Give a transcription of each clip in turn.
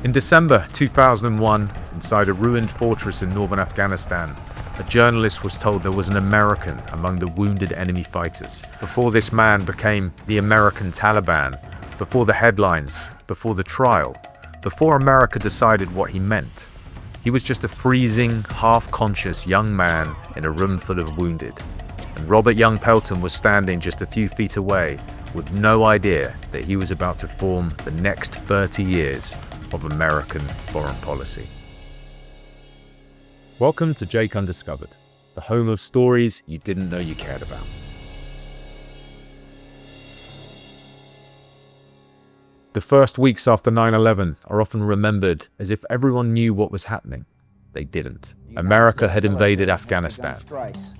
In December 2001, inside a ruined fortress in northern Afghanistan, a journalist was told there was an American among the wounded enemy fighters. Before this man became the American Taliban, before the headlines, before the trial, before America decided what he meant, he was just a freezing, half-conscious young man in a room full of wounded. And Robert Young Pelton was standing just a few feet away with no idea that he was about to form the next 30 years of American foreign policy. Welcome to Jake Undiscovered, the home of stories you didn't know you cared about. The first weeks after 9/11 are often remembered as if everyone knew what was happening. They didn't. America had invaded Afghanistan.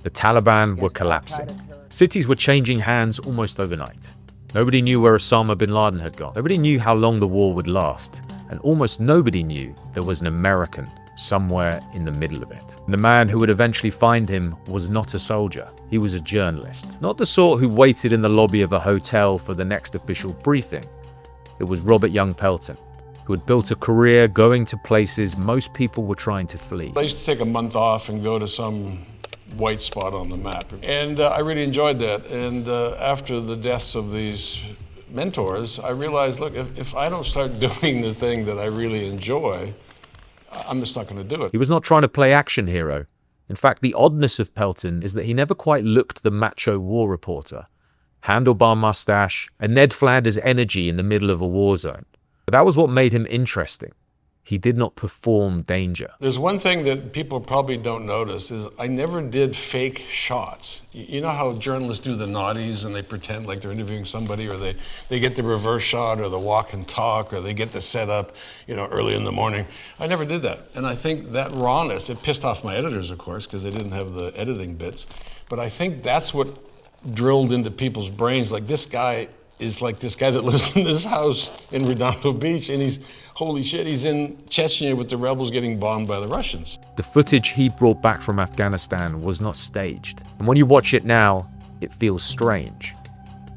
The Taliban were collapsing. Cities were changing hands almost overnight. Nobody knew where Osama bin Laden had gone. Nobody knew how long the war would last. And almost nobody knew there was an American somewhere in the middle of it. And the man who would eventually find him was not a soldier. He was a journalist. Not the sort who waited in the lobby of a hotel for the next official briefing. It was Robert Young Pelton, who had built a career going to places most people were trying to flee. I used to take a month off and go to some white spot on the map. And I really enjoyed that. And after the deaths of these mentors, I realized, look, if I don't start doing the thing that I really enjoy, I'm just not going to do it. He was not trying to play action hero. In fact, the oddness of Pelton is that he never quite looked the macho war reporter. Handlebar mustache, and Ned Flanders energy in the middle of a war zone. But that was what made him interesting. He did not perform danger. There's one thing that people probably don't notice is I never did fake shots. You know how journalists do the naughties and they pretend like they're interviewing somebody, or they get the reverse shot or the walk and talk, or they get the setup, early in the morning. I never did that. And I think that rawness, it pissed off my editors, of course, because they didn't have the editing bits. But I think that's what drilled into people's brains. Like, this guy is like this guy that lives in this house in Redondo Beach, and holy shit, he's in Chechnya with the rebels getting bombed by the Russians. The footage he brought back from Afghanistan was not staged. And when you watch it now, it feels strange.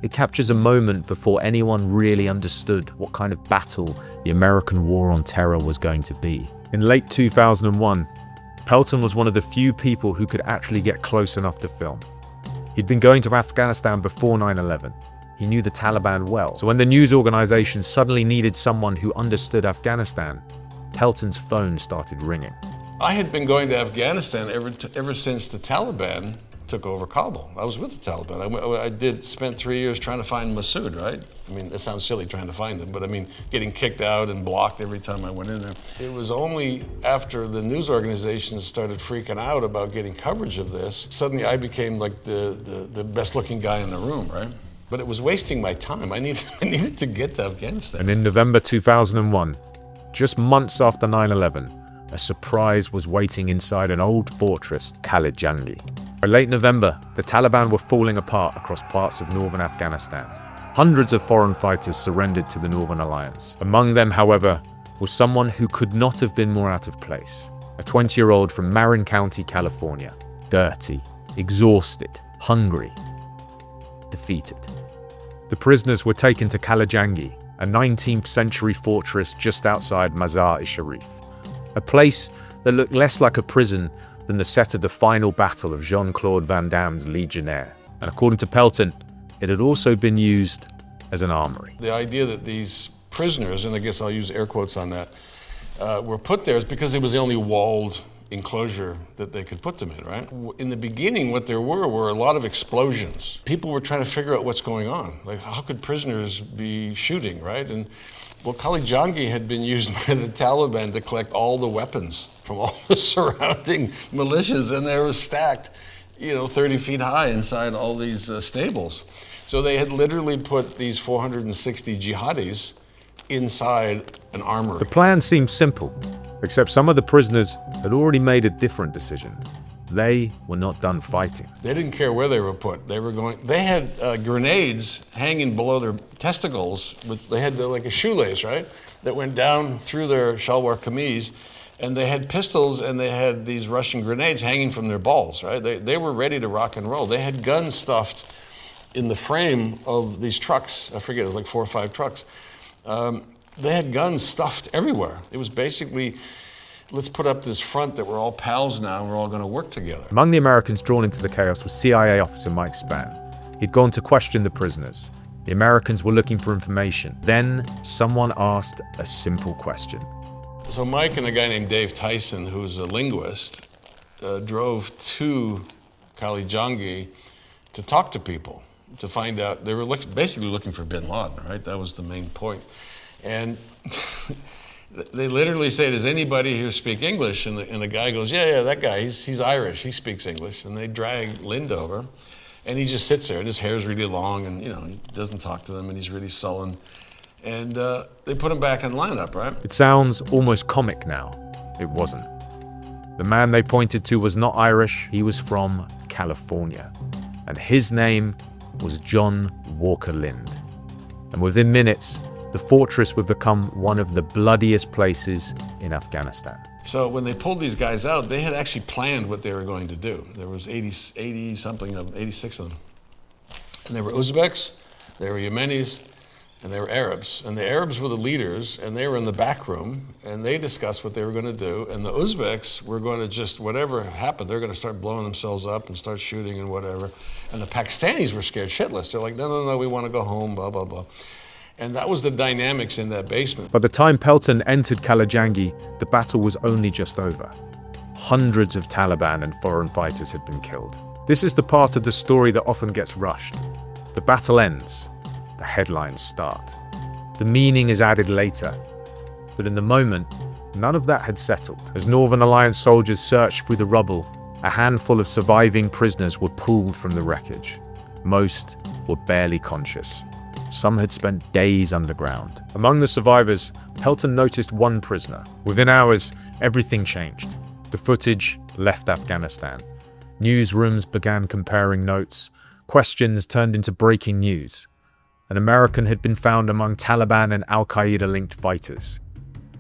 It captures a moment before anyone really understood what kind of battle the American war on terror was going to be. In late 2001, Pelton was one of the few people who could actually get close enough to film. He'd been going to Afghanistan before 9/11. He knew the Taliban well. So when the news organization suddenly needed someone who understood Afghanistan, Pelton's phone started ringing. I had been going to Afghanistan ever since the Taliban took over Kabul. I was with the Taliban. I spent 3 years trying to find Massoud, right? I mean, it sounds silly trying to find him, but I mean, getting kicked out and blocked every time I went in there. It was only after the news organizations started freaking out about getting coverage of this, suddenly I became like the best looking guy in the room, right? But it was wasting my time. I needed to get to Afghanistan. And in November 2001, just months after 9/11, a surprise was waiting inside an old fortress, Qala-i-Jangi. By late November, the Taliban were falling apart across parts of northern Afghanistan. Hundreds of foreign fighters surrendered to the Northern Alliance. Among them, however, was someone who could not have been more out of place. A 20-year-old from Marin County, California. Dirty, exhausted, hungry, defeated. The prisoners were taken to Qala-i-Jangi, a 19th century fortress just outside Mazar-i-Sharif, a place that looked less like a prison than the set of the final battle of Jean-Claude Van Damme's Legionnaire. And according to Pelton, it had also been used as an armory. The idea that these prisoners, and I guess I'll use air quotes on that, were put there is because it was the only walled enclosure that they could put them in, right? In the beginning, what there were a lot of explosions. People were trying to figure out what's going on. Like, how could prisoners be shooting, right? And well, Qala-i-Jangi had been used by the Taliban to collect all the weapons from all the surrounding militias, and they were stacked, 30 feet high inside all these stables. So they had literally put these 460 jihadis inside an armory. The plan seemed simple, except some of the prisoners had already made a different decision. They were not done fighting. They didn't care where they were put. They had grenades hanging below their testicles. They had like a shoelace, right? That went down through their shalwar kameez. And they had pistols and they had these Russian grenades hanging from their balls, right? They were ready to rock and roll. They had guns stuffed in the frame of these trucks. I forget, it was like 4 or 5 trucks. They had guns stuffed everywhere. It was basically, let's put up this front that we're all pals now and we're all going to work together. Among the Americans drawn into the chaos was CIA officer Mike Spann. He'd gone to question the prisoners. The Americans were looking for information. Then someone asked a simple question. So Mike and a guy named Dave Tyson, who's a linguist, drove to Qala-i-Jangi to talk to people, to find out. They were basically looking for bin Laden, right? That was the main point. And they literally say, does anybody here speak English? And the guy goes, yeah, that guy, he's Irish, he speaks English. And they drag Lindh over, and he just sits there, and his hair's really long, and he doesn't talk to them, and he's really sullen. And they put him back in lineup, right? It sounds almost comic now. It wasn't. The man they pointed to was not Irish, he was from California. And his name was John Walker Lindh. And within minutes, the fortress would become one of the bloodiest places in Afghanistan. So when they pulled these guys out, they had actually planned what they were going to do. There was 86 of them. And they were Uzbeks, they were Yemenis, and they were Arabs. And the Arabs were the leaders, and they were in the back room, and they discussed what they were going to do. And the Uzbeks were going to just, whatever happened, they're going to start blowing themselves up and start shooting and whatever. And the Pakistanis were scared shitless. They're like, no, we want to go home, blah, blah, blah. And that was the dynamics in that basement. By the time Pelton entered Qala-i-Jangi, the battle was only just over. Hundreds of Taliban and foreign fighters had been killed. This is the part of the story that often gets rushed. The battle ends. The headlines start. The meaning is added later. But in the moment, none of that had settled. As Northern Alliance soldiers searched through the rubble, a handful of surviving prisoners were pulled from the wreckage. Most were barely conscious. Some had spent days underground. Among the survivors, Pelton noticed one prisoner. Within hours, everything changed. The footage left Afghanistan. Newsrooms began comparing notes. Questions turned into breaking news. An American had been found among Taliban and Al-Qaeda-linked fighters.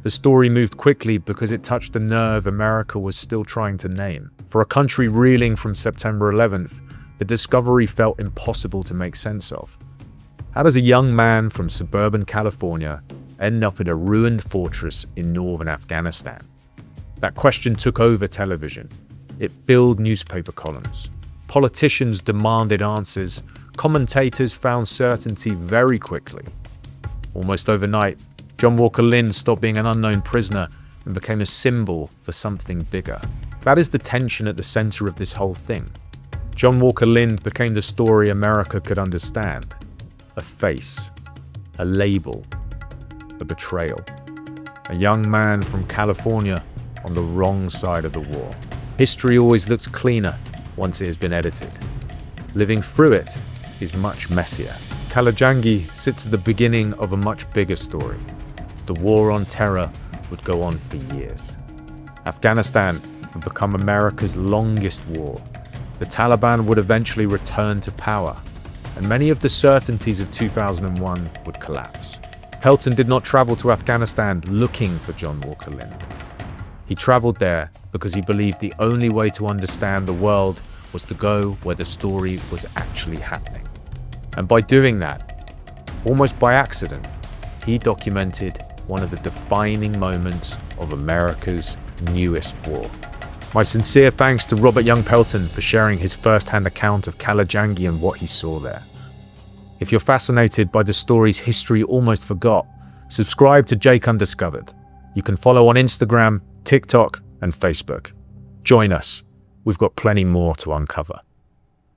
The story moved quickly because it touched a nerve America was still trying to name. For a country reeling from September 11th, the discovery felt impossible to make sense of. How does a young man from suburban California end up in a ruined fortress in northern Afghanistan? That question took over television. It filled newspaper columns. Politicians demanded answers. Commentators found certainty very quickly. Almost overnight, John Walker Lindh stopped being an unknown prisoner and became a symbol for something bigger. That is the tension at the center of this whole thing. John Walker Lindh became the story America could understand. A face, a label, a betrayal. A young man from California on the wrong side of the war. History always looks cleaner once it has been edited. Living through it is much messier. Qala-i-Jangi sits at the beginning of a much bigger story. The war on terror would go on for years. Afghanistan would become America's longest war. The Taliban would eventually return to power, and many of the certainties of 2001 would collapse. Pelton did not travel to Afghanistan looking for John Walker Lindh. He traveled there because he believed the only way to understand the world was to go where the story was actually happening. And by doing that, almost by accident, he documented one of the defining moments of America's newest war. My sincere thanks to Robert Young Pelton for sharing his first-hand account of Qala-i-Jangi and what he saw there. If you're fascinated by the stories history almost forgot, subscribe to Jake Undiscovered. You can follow on Instagram, TikTok, and Facebook. Join us. We've got plenty more to uncover.